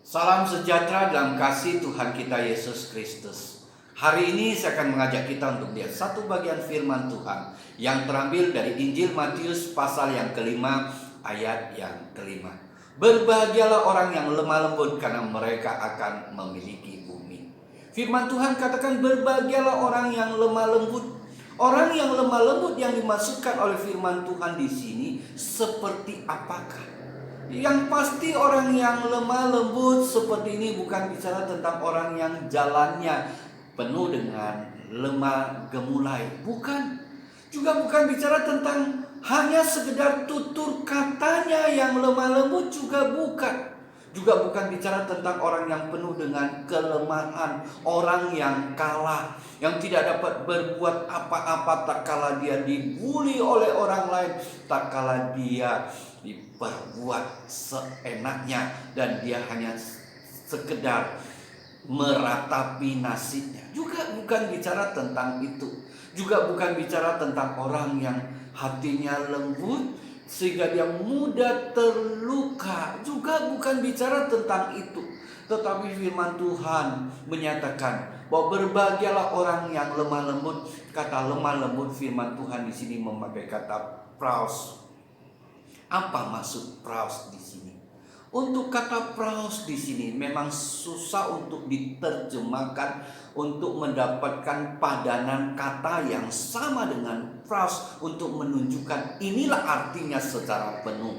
Salam sejahtera dalam kasih Tuhan kita Yesus Kristus. Hari ini saya akan mengajak kita untuk lihat satu bagian firman Tuhan yang terambil dari Injil Matius pasal yang kelima ayat yang kelima. Berbahagialah orang yang lemah lembut karena mereka akan memiliki bumi. Firman Tuhan katakan berbahagialah orang yang lemah lembut. Orang yang lemah lembut yang dimaksudkan oleh firman Tuhan di sini seperti apakah? Yang pasti orang yang lemah lembut seperti ini bukan bicara tentang orang yang jalannya penuh dengan lemah gemulai. Bukan. Juga bukan bicara tentang hanya sekedar tutur katanya yang lemah lembut, juga bukan. Juga bukan bicara tentang orang yang penuh dengan kelemahan, orang yang kalah, yang tidak dapat berbuat apa-apa tak kala dia dibuli oleh orang lain, tak kala dia diperbuat seenaknya dan dia hanya sekedar meratapi nasibnya. Juga bukan bicara tentang itu. Juga bukan bicara tentang orang yang hatinya lembut sehingga dia mudah terluka. Juga bukan bicara tentang itu. Tetapi firman Tuhan menyatakan bahwa berbahagialah orang yang lemah lembut. Kata lemah lembut firman Tuhan di sini memakai kata praus. Apa maksud praus di sini? Untuk kata praus di sini memang susah untuk diterjemahkan, untuk mendapatkan padanan kata yang sama dengan praus untuk menunjukkan inilah artinya secara penuh.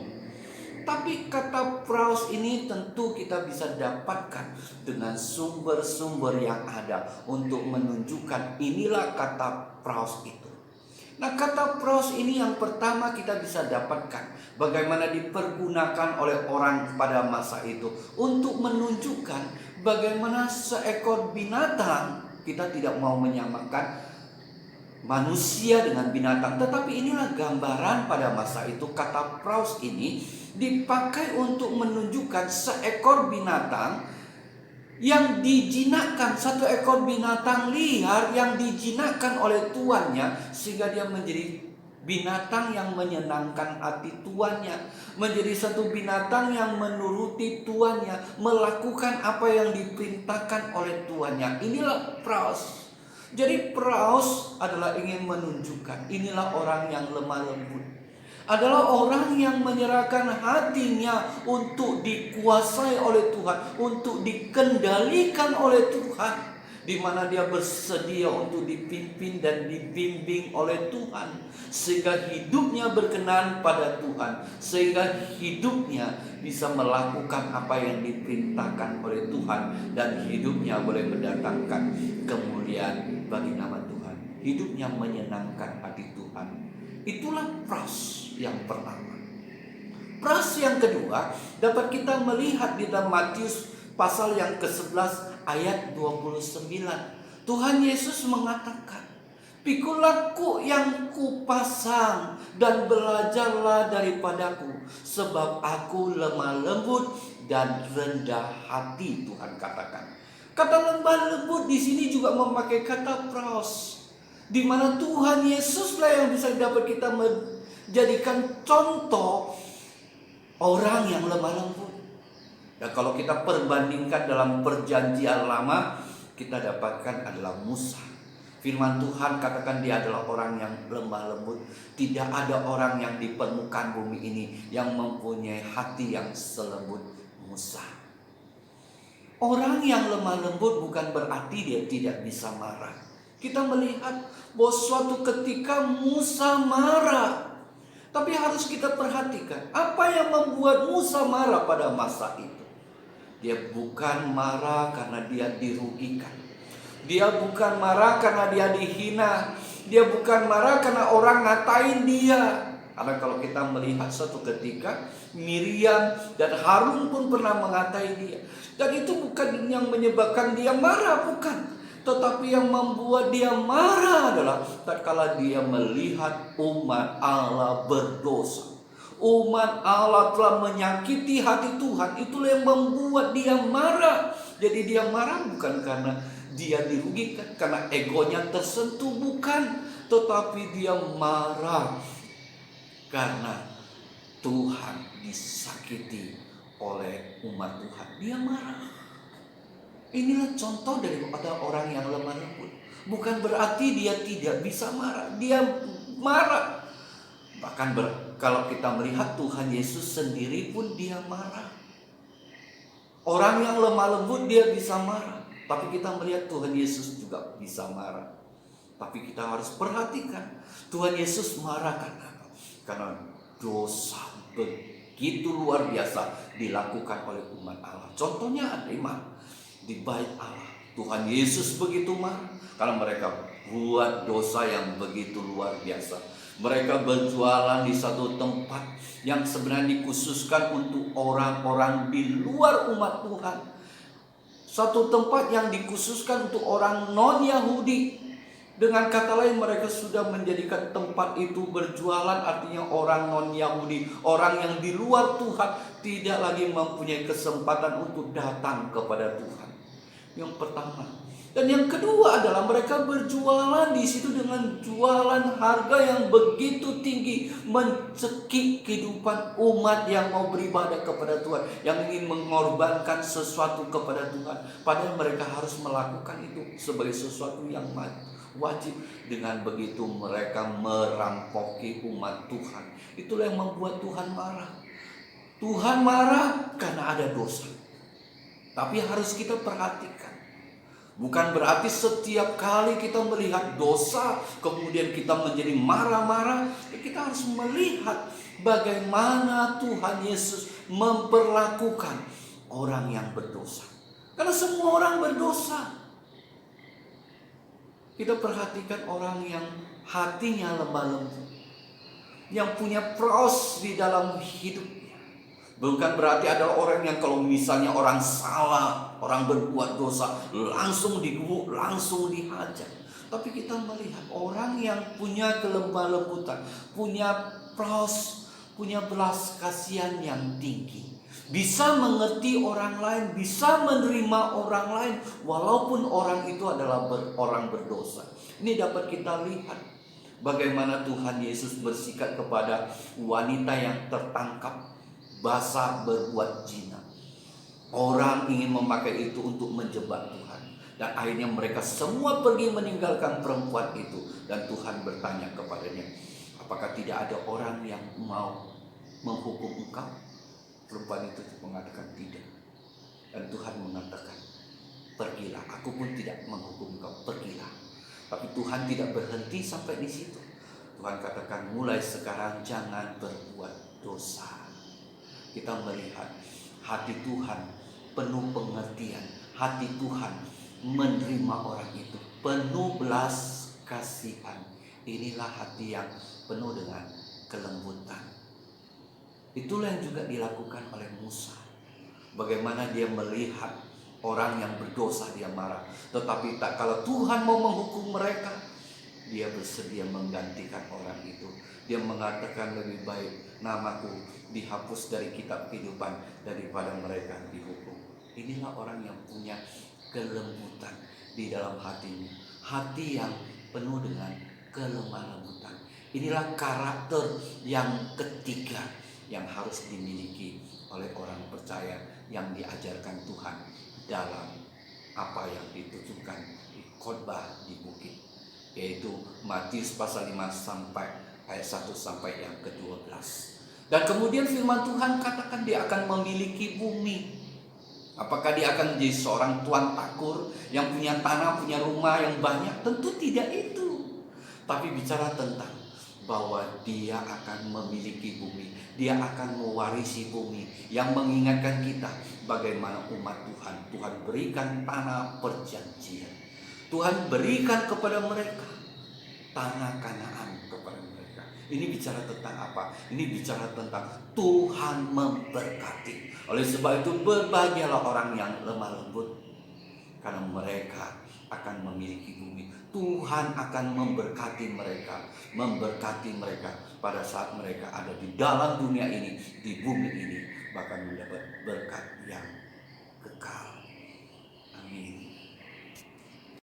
Tapi kata praus ini tentu kita bisa dapatkan dengan sumber-sumber yang ada untuk menunjukkan inilah kata praus itu. Nah, kata praus ini yang pertama kita bisa dapatkan bagaimana dipergunakan oleh orang pada masa itu untuk menunjukkan bagaimana seekor binatang, kita tidak mau menyamakan manusia dengan binatang, tetapi inilah gambaran pada masa itu. Kata praus ini dipakai untuk menunjukkan seekor binatang yang dijinakkan, satu ekor binatang liar yang dijinakkan oleh tuannya sehingga dia menjadi binatang yang menyenangkan hati tuannya, menjadi satu binatang yang menuruti tuannya, melakukan apa yang diperintahkan oleh tuannya. Inilah praus. Jadi praus adalah ingin menunjukkan inilah orang yang lemah lembut, adalah orang yang menyerahkan hatinya untuk dikuasai oleh Tuhan, untuk dikendalikan oleh Tuhan, di mana dia bersedia untuk dipimpin dan dibimbing oleh Tuhan, sehingga hidupnya berkenan pada Tuhan, sehingga hidupnya bisa melakukan apa yang diperintahkan oleh Tuhan, dan hidupnya boleh mendatangkan kemuliaan bagi nama Tuhan. Hidupnya menyenangkan hati Tuhan. Itulah praus yang pertama. Praus yang kedua dapat kita melihat di dalam Matius pasal yang ke-11 ayat 29. Tuhan Yesus mengatakan, "Pikulanku yang kupasang dan belajarlah daripadaku, sebab aku lemah lembut dan rendah hati." Tuhan katakan. Kata lemah lembut di sini juga memakai kata praus, di mana Tuhan Yesuslah yang bisa dapat kita menjadikan contoh orang yang lemah lembut. Dan kalau kita perbandingkan dalam perjanjian lama, kita dapatkan adalah Musa. Firman Tuhan katakan dia adalah orang yang lemah lembut. Tidak ada orang yang di permukaan bumi ini yang mempunyai hati yang selembut Musa. Orang yang lemah lembut bukan berarti dia tidak bisa marah. Kita melihat bahwa suatu ketika Musa marah. Tapi harus kita perhatikan apa yang membuat Musa marah pada masa itu. Dia bukan marah karena dia dirugikan. Dia bukan marah karena dia dihina. Dia bukan marah karena orang ngatain dia. Karena kalau kita melihat suatu ketika Miriam dan Harun pun pernah mengatai dia. Dan itu bukan yang menyebabkan dia marah, bukan. Tetapi yang membuat dia marah adalah tatkala dia melihat umat Allah berdosa. Umat Allah telah menyakiti hati Tuhan. Itulah yang membuat dia marah. Jadi dia marah bukan karena dia dirugikan, karena egonya tersentuh, bukan. Tetapi dia marah karena Tuhan disakiti oleh umat Tuhan, dia marah. Inilah contoh daripada orang yang lemah lembut. Bukan berarti dia tidak bisa marah, dia marah. Bahkan kalau kita melihat Tuhan Yesus sendiri pun dia marah. Orang yang lemah lembut dia bisa marah, tapi kita melihat Tuhan Yesus juga bisa marah. Tapi kita harus perhatikan, Tuhan Yesus marah karena dosa begitu luar biasa dilakukan oleh umat Allah. Contohnya ada di bait Allah. Tuhan Yesus begitu marah karena mereka buat dosa yang begitu luar biasa. Mereka berjualan di satu tempat yang sebenarnya dikhususkan untuk orang-orang di luar umat Tuhan. Satu tempat yang dikhususkan untuk orang non-Yahudi. Dengan kata lain, mereka sudah menjadikan tempat itu berjualan, artinya orang non-Yahudi, orang yang di luar Tuhan tidak lagi mempunyai kesempatan untuk datang kepada Tuhan. Yang pertama. Dan yang kedua adalah mereka berjualan di situ dengan jualan harga yang begitu tinggi, mencekik kehidupan umat yang mau beribadah kepada Tuhan, yang ingin mengorbankan sesuatu kepada Tuhan. Padahal mereka harus melakukan itu sebagai sesuatu yang wajib. Dengan begitu mereka merampoki umat Tuhan. Itulah yang membuat Tuhan marah. Tuhan marah karena ada dosa. Tapi harus kita perhatikan, bukan berarti setiap kali kita melihat dosa kemudian kita menjadi marah-marah. Kita harus melihat bagaimana Tuhan Yesus memperlakukan orang yang berdosa. Karena semua orang berdosa. Kita perhatikan orang yang hatinya lemah lembut, yang punya pros di dalam hidupnya. Bukan berarti ada orang yang kalau misalnya orang salah, orang berbuat dosa, langsung digebuk, langsung dihajar. Tapi kita melihat orang yang punya kelemah lembutan, punya pros, punya belas kasihan yang tinggi, bisa mengerti orang lain, bisa menerima orang lain, walaupun orang itu adalah orang berdosa. Ini dapat kita lihat bagaimana Tuhan Yesus bersikap kepada wanita yang tertangkap basah berbuat zina. Orang ingin memakai itu untuk menjebak Tuhan, dan akhirnya mereka semua pergi meninggalkan perempuan itu. Dan Tuhan bertanya kepadanya, apakah tidak ada orang yang mau menghukum engkau? Perempuan itu mengatakan tidak. Dan Tuhan mengatakan, pergilah, aku pun tidak menghukum engkau, pergilah. Tapi Tuhan tidak berhenti sampai di situ. Tuhan katakan, mulai sekarang jangan berbuat dosa. Kita melihat hati Tuhan penuh pengertian, hati Tuhan menerima orang itu penuh belas kasihan. Inilah hati yang penuh dengan kelembutan. Itulah yang juga dilakukan oleh Musa. Bagaimana dia melihat orang yang berdosa, dia marah. Tetapi kalau Tuhan mau menghukum mereka, dia bersedia menggantikan orang itu. Dia mengatakan, lebih baik namaku dihapus dari kitab kehidupan daripada mereka dihukum. Inilah orang yang punya kelembutan di dalam hatinya, hati yang penuh dengan kelemah lembutan. Inilah karakter yang ketiga yang harus dimiliki oleh orang percaya yang diajarkan Tuhan dalam apa yang ditujukan di khotbah di bukit, yaitu Matius pasal 5 sampai ayat 1 sampai yang ke-12. Dan kemudian firman Tuhan katakan dia akan memiliki bumi. Apakah dia akan menjadi seorang tuan takur yang punya tanah, punya rumah yang banyak? Tentu tidak itu. Tapi bicara tentang bahwa dia akan memiliki bumi, dia akan mewarisi bumi, yang mengingatkan kita bagaimana umat Tuhan berikan tanah perjanjian. Tuhan berikan kepada mereka tanah Kanaan kepada mereka. Ini bicara tentang apa? Ini bicara tentang Tuhan memberkati. Oleh sebab itu berbahagialah orang yang lemah lembut, karena mereka akan memiliki bumi. Tuhan akan memberkati mereka pada saat mereka ada di dalam dunia ini, di bumi ini, bahkan mendapat berkat yang kekal. Amin.